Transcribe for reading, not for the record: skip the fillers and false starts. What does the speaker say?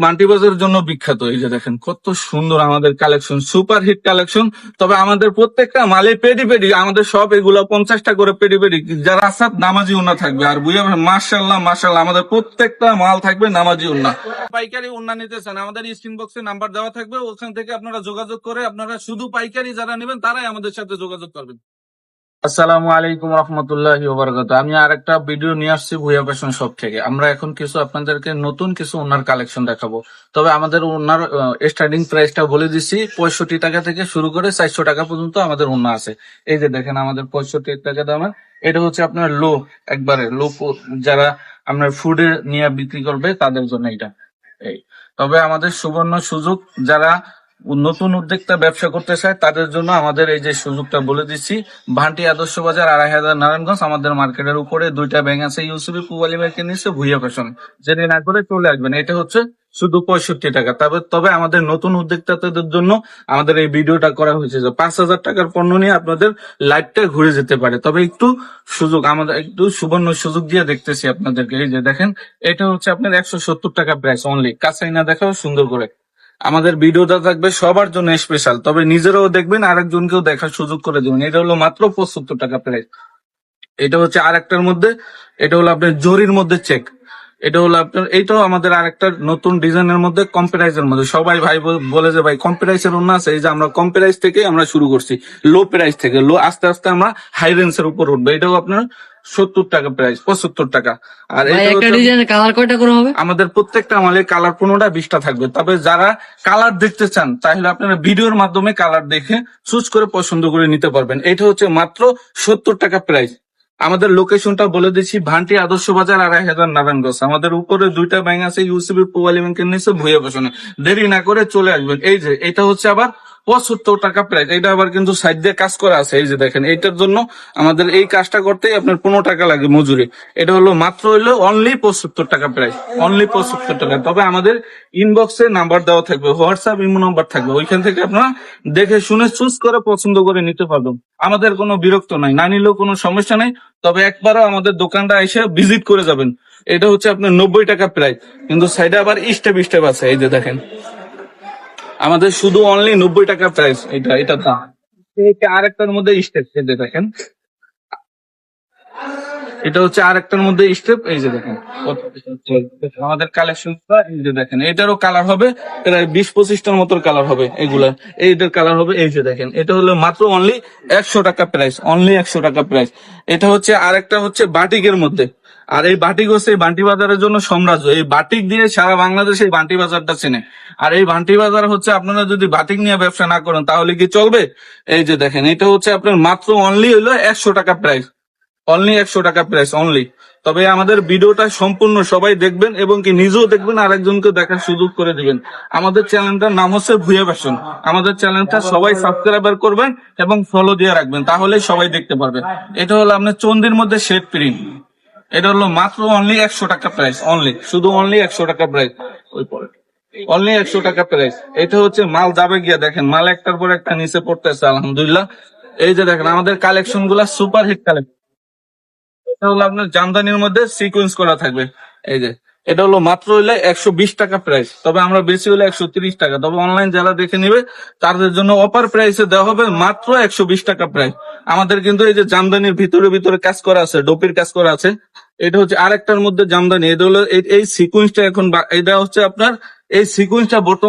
বান্টি বাজারের জন্য বিখ্যাত। এই যে দেখেন কত সুন্দর আমাদের কালেকশন, সুপার হিট কালেকশন। তবে আমাদের প্রত্যেকটা মালে পেডি পেডি, আমাদের সব এগুলা 50টা করে পেডি পেডি, যারা আসাদ নামাজি উন্না থাকবে। আর বুঝে মাশাআল্লাহ মাশাআল্লাহ, আমাদের প্রত্যেকটা মাল থাকবে নামাজি উন্না। পাইকারি উন্না নিতে চান, আমাদের স্ক্রিন বক্সে নাম্বার দেওয়া থাকবে, ওখান থেকে আপনারা যোগাযোগ করে, আপনারা শুধু পাইকারি যারা নেবেন তারাই আমাদের সাথে যোগাযোগ করবেন। আসসালামু আলাইকুম রহমতুল্লাহি ওয়া বারাকাতুহু। আমি আরেকটা ভিডিও নিয়ে আসছি ভুইয়া ফ্যাশন শপ থেকে। আমরা এখন কিছু আপনাদেরকে নতুন কিছু ওনার কালেকশন দেখাবো। তবে আমাদের ওনার স্টার্টিং প্রাইসটা বলে দিচ্ছি, 65 টাকা থেকে শুরু করে 400 টাকা পর্যন্ত আমাদের ওনা আছে। এই যে দেখেন আমাদের 65 টাকা দামের, এটা হচ্ছে আপনার লো, একবারে লো, যারা আপনার ফুডে নিয়ে বিক্রি করবে তাদের জন্য এটা। এই তবে আমাদের সুবর্ণ সুযোগ, যারা নতুন উদ্যোক্তা ব্যবসা করতে চায় তাদের জন্য আমাদের এই যে সুযোগটা বলে দিচ্ছি। ভান্টি আদর্শ বাজার 2500 নারায়ণগঞ্জ, আমাদের মার্কেটের উপরে দুইটা ব্যাংক আছে, ইউসিবি পুবালি ব্যাংকের নিচে ভুইয়া ফ্যাশন। জেনে না করে চলে আসবেন। এটা হচ্ছে শুধু 65 টাকা। তবে আমাদের নতুন উদ্যোক্তাদের জন্য আমাদের এই ভিডিওটা করা হয়েছে যে 5000 টাকার পণ্য নিয়ে আপনাদের লাইফটা ঘুরে যেতে পারে। তবে একটু সুযোগ, আমাদের একটু সুবর্ণ সুযোগ দিয়ে দেখতেছি আপনাদেরকে। এই যে দেখেন, এটা হচ্ছে আপনার 170 টাকা প্রাইস অনলি। কাছাই না দেখাও সুন্দর করে। আমাদের ভিডিওটা থাকবে সবার জন্য স্পেশাল, তবে নিজেরাও দেখবেন, আরেকজনকেও দেখার সুযোগ করে দেবেন। এটা হলো মাত্র 75 টাকা প্রাইস। এটা হচ্ছে আরেকটার মধ্যে, এটা হলো আপনার জরির মধ্যে চেক। এটা হলো আপনার, এইটাও আমাদের আরেকটা নতুন ডিজাইনের মধ্যে, কম্পিউটারাইজের মধ্যে। সবাই ভাই বলে যে ভাই কম্পিউটারাইজের অন্য আছে, এই যে আমরা কম্পিউটারাইজ থেকে আমরা শুরু করছি, লো প্রাইস থেকে লো, আস্তে আস্তে আমরা হাই রেঞ্জের উপর উঠবো। এটাও আপনার 70 টাকা প্রাইস, 75 টাকা। আর আমাদের প্রত্যেকটা মালের কালার 15টা 20টা থাকবে। তবে যারা কালার দেখতে চান তাহলে আপনারা ভিডিওর মাধ্যমে কালার দেখে চুজ করে পছন্দ করে নিতে পারবেন। এটা হচ্ছে মাত্র 70 টাকা প্রাইস। আমাদের লোকেশনটা বলে দিচ্ছি, ভান্টি আদর্শ বাজার 2500 নারায়ণগঞ্জ। আমাদের উপরে দুইটা ব্যাংক আছে, ইউসিবি পুবালি ব্যাংকের নিচে ভুইয়া ফ্যাশনে। দেরি না করে চলে আসবেন। এই যে এটা হচ্ছে আবার 75 টাকা প্রাইস। এটা আবার কিন্তু সাইড দিয়ে কাজ করা আছে। এই যে দেখেন, এইটার জন্য আমাদের এই কাজটা করতেই আপনার 15 টাকা লাগে মজুরি। এটা হলো মাত্র হইলো অনলি 75 টাকা প্রাইস, অনলি 75 টাকা। তবে আমাদের ইনবক্সে নাম্বার দেওয়া থাকবে, হোয়াটসঅ্যাপ ইমো নাম্বার থাকবে, ওইখান থেকে আপনারা দেখে শুনে চুজ করে পছন্দ করে নিতে পারবেন। আমাদের কোনো বিরক্ত নাই, না নিলেও কোনো সমস্যা নাই। তবে একবারও আমাদের দোকানটা এসে ভিজিট করে যাবেন। এটা হচ্ছে আপনার 90 টাকা প্রাইস, কিন্তু সাইডে আবার স্টেপ স্টেপ আছে। এই যে দেখেন, আমাদের শুধু অনলি 90 টাকা প্রাইস। এটা দাম। আরেকটার মধ্যে স্টেপ, এই যে দেখেন, এটা হচ্ছে আরেকটার মধ্যে স্টেপ। এই যে দেখেন আমাদের কালেকশন, এই যে দেখেন, এটারও কালার হবে প্রায় 20-25টার মতো কালার হবে। এগুলা এইটার কালার হবে। এই যে দেখেন, এটা হলো মাত্র অনলি 100 টাকা প্রাইস, অনলি 100 টাকা প্রাইস। এটা হচ্ছে আরেকটা হচ্ছে বাটিকের মধ্যে। আর এই বাটিক হচ্ছে এই বান্টি বাজারের জন্য সাম্রাজ্য। এই বাটিক দিয়ে সারা বাংলাদেশে এই বান্টি বাজারটা চেনে। আর এই বান্টি বাজার হচ্ছে, আপনারা যদি বাটিক নিয়ে ব্যবসা না করেন তাহলে কি চলবে? এই যে দেখেন, এটা হচ্ছে আপনার মাত্র অনলি হলো 100 টাকা প্রাইস, অনলি 100 টাকা প্রাইস অনলি। তবে আমাদের ভিডিওটা সম্পূর্ণ সবাই দেখবেন এবং কি নিজেও দেখবেন, আরেকজনকে দেখার সুযোগ করে দিবেন। আমাদের চ্যানেলটার নাম হচ্ছে ভুইয়া ফ্যাশন। আমাদের চ্যানেলটা সবাই সাবস্ক্রাইবার করবেন এবং ফলো দিয়ে রাখবেন, তাহলে সবাই দেখতে পারবে। এটা হলো আপনার চন্দির মধ্যে শেড প্রিন্ট। এটা হলো মাত্র অনলি 100 টাকা প্রাইস, অনলি, শুধু অনলি 100 টাকা প্রাইস, ওই পরে অনলি 100 টাকা প্রাইস। এটা হচ্ছে মাল যাবে গিয়া, দেখেন মাল একটার পর একটা নিচে পড়তেছে আলহামদুলিল্লাহ। এই যে দেখেন আমাদের কালেকশন গুলা সুপার হিট কালেকশন। এটা হলো আপনার জামদানির মধ্যে সিকোয়েন্স করা থাকবে। এই যে এটা হলো মাত্র হইলে 120 টাকা প্রাইস। তবে আমরা বেশি হলে 130 টাকা। তবে অনলাইন যারা দেখে নিবে তাদের জন্য অফার প্রাইসে দেওয়া হবে মাত্র 120 টাকা প্রাইস। আমাদের কিন্তু এই যে জামদানির ভিতরে ভিতরে কাজ করা আছে, ডোপির কাজ করা আছে। এটা হচ্ছে আরেকটার মধ্যে জামদানি। এটা হলো এই সিকোয়েন্সটা এখন, এটা হচ্ছে আপনার এই সিকোয়েন্সটা বর্তমানে